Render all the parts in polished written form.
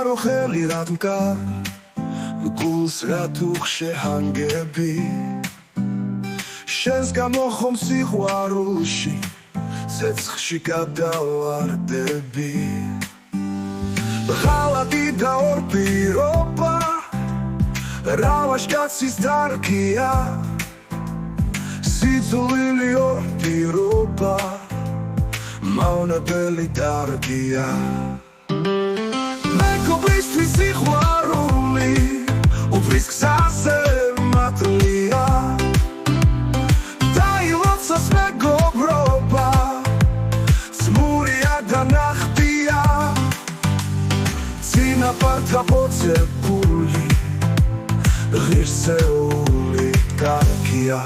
მეგობარო ხელი რადგან გულს რა თუ ხშეჰანგები შენს გამო ხომ სიყვარულში ცეცხლში გადავარდები ღალატი და ორ პირობა რავაშკაცის დარგია სიძულილი ორ პირობა მავნებელი დარგია მეგობრისთვის სიყვარული უფლის გზაზე მატლია დაილოცოს მეგობრობა ძმურია და ნახტია წინაპართა პოცებული ღირსეული კარგია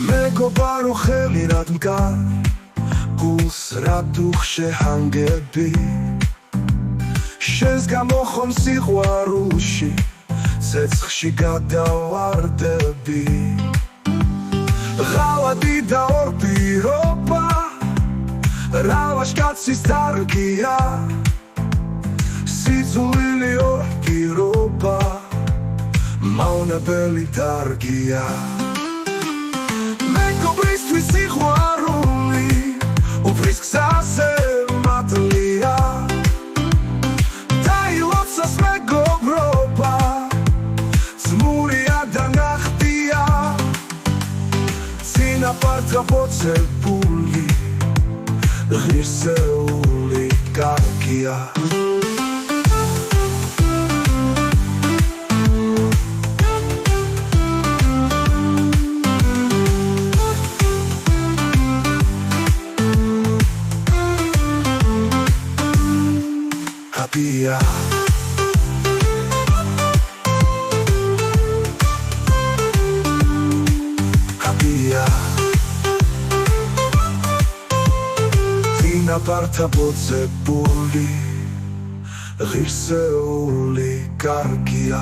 მეგობარო ხელი რადგან გულს რა თუ ხშეჰანგები შენს გამო ხომ სიყვარულში ცეცხლში გადავარდები ღალატი და ორ პირობა რავაშკაცის დარგია სიძულილი ორ პირობა მავნებელი დარგია მეგობრისთვის სიყვარული უფლის გზაზე მატლია დაილოცოს მეგობრობა ძმურია და ნახტია წინაპართა პოცებული ღირსეული კარგია წინაპართა პოცებული ღირსეული კარგია